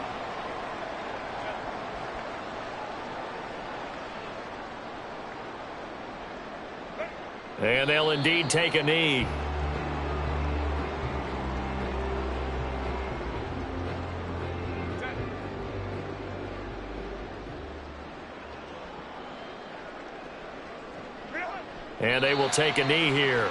And they'll indeed take a knee. And they will take a knee here.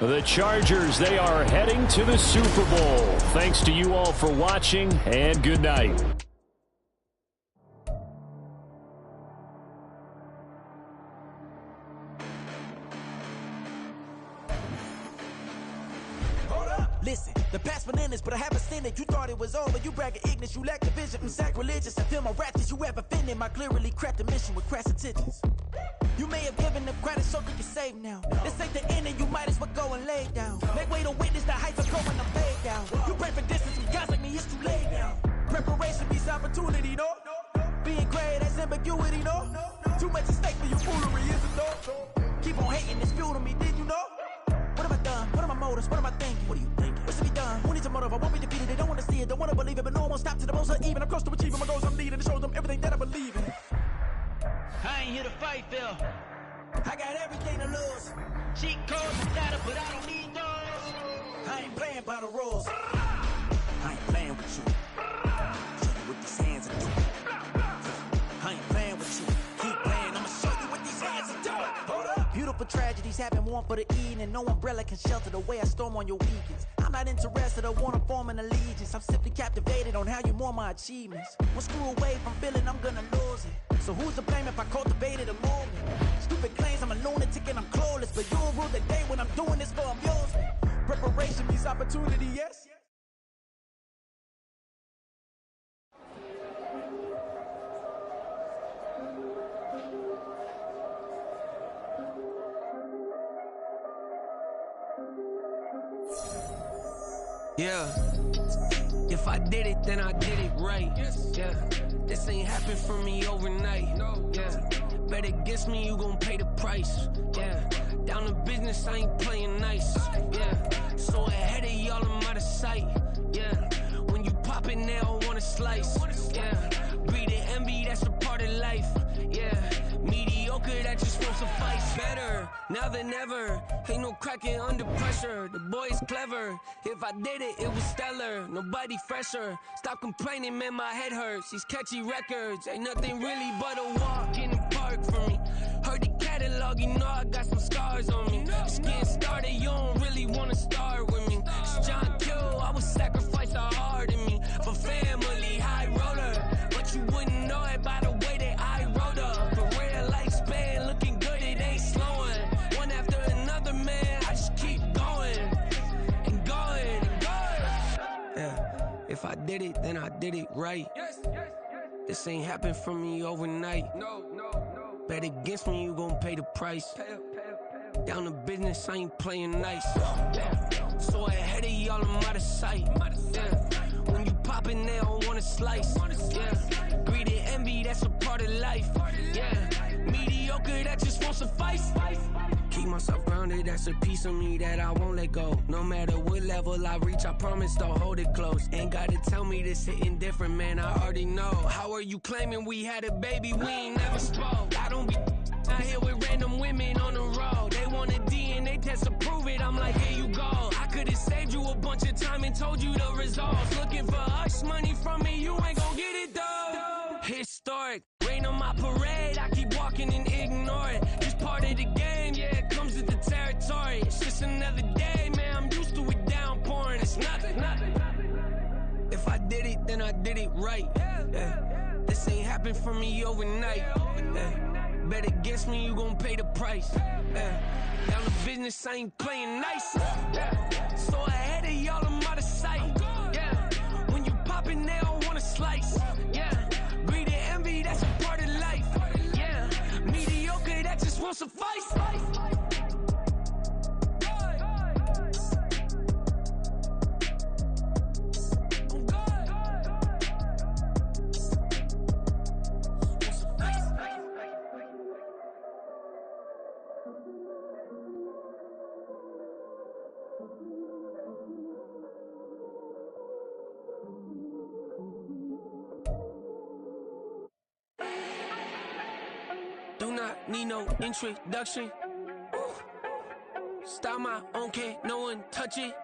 The Chargers, they are heading to the Super Bowl. Thanks to you all for watching, and good night. Listen, the past bananas, but I haven't seen it. You thought it was over, you bragging ignorance, you lack the vision. Sacrilegious, I feel my wrath. Did you ever offended? My clearly craft a mission with crass intentions. You may have given them credit so they can save now. This ain't the end and you might as well go and lay down. Make way to witness the heights of going, I'm laid down. You pray for distance with guys like me, it's too late now. Preparation means opportunity, no? Being great, that's ambiguity, no? Too much at stake for your foolery, is it no? Keep on hating, it's fuel to me, did you know? What have I done? What are my motives? What am I thinking? What are you thinking? What's to be done? Who needs a motive? I won't be defeated. They don't want to see it, don't want to believe it, but no one won't stop to the most even. I'm close to achieving my goals. I'm leading to show them everything that I believe in. I ain't here to fight, Phil. I got everything to lose. Cheat codes and data, but I don't need those. I ain't playing by the rules. I ain't playing with you. Show you what these hands are doing. I ain't playing with you. Keep playing, I'ma show you what these hands are doing. Hold up. Beautiful tragedies happen, one for the evening. No umbrella can shelter the way I storm on your weekends. I'm not interested, I wanna form an allegiance. I'm simply captivated on how you more my achievements. One screw away from feeling I'm gonna lose it. So who's to blame if I cultivated a movement? Stupid claims I'm a lunatic and I'm clueless, but you'll rule the day when I'm doing this for amusement. Preparation means opportunity, yes? Yeah, if I did it, then I did it right. Yeah, this ain't happened for me overnight. Yeah, bet against me, you gon' pay the price. Yeah, down to business, I ain't playing nice. Yeah, so ahead of y'all, I'm out of sight. Yeah, when you pop it, they don't wanna slice. Yeah, greed and envy, that's a part of life. Yeah, mediocre, that just won't suffice. Better now than ever, ain't no cracking under pressure. The boy's clever, if I did it, it was stellar. Nobody fresher, stop complaining, man, my head hurts. These catchy records, ain't nothing really but a walk in the park for me. Heard the catalog, you know I got some scars on me. Just getting started, you don't really wanna start with me. It's John Q, I would sacrifice a heart in me. For family, high roller, but you wouldn't know it by the way that I wrote up. For real lifespan, looking good, it ain't slowing. One after another, man, I just keep going and going and going. Yeah, if I did it, then I did it right. This ain't happened for me overnight. Bet against me, you gon' pay the price. Down to business, I ain't playing nice. Yeah. So ahead of y'all, I'm out of sight. Yeah. When you poppin', they don't wanna slice. Yeah. Greed and envy, that's a part of life. Yeah. Mediocre, that just won't suffice. Keep myself grounded, that's a piece of me that I won't let go. No matter what level I reach, I promise to hold it close. Ain't gotta tell me this hitting different, man, I already know. How are you claiming we had a baby, we ain't never spoke? I don't be out here with random women on the road. They want a DNA test to prove it, I'm like, here you go. I could've saved you a bunch of time and told you the results. Looking for hush money from me, you ain't gon' get it though. Historic, rain on my parade, I keep walking and ignore it. Just part of the game, yeah, it comes with the territory. It's just another day, man, I'm used to it downpouring. It's nothing. If I did it, then I did it right. Yeah. This ain't happened for me overnight. Yeah. Bet against me, you gon' pay the price. Yeah. Down to business, I ain't playing nice. Yeah. So ahead of y'all, I'm out of sight. Yeah. When you poppin', they don't wanna slice. Yeah. Greed and envy, that's a part of life. Yeah. Mediocre, that just won't suffice. Do not need no introduction. Style my own, can't no one touch it.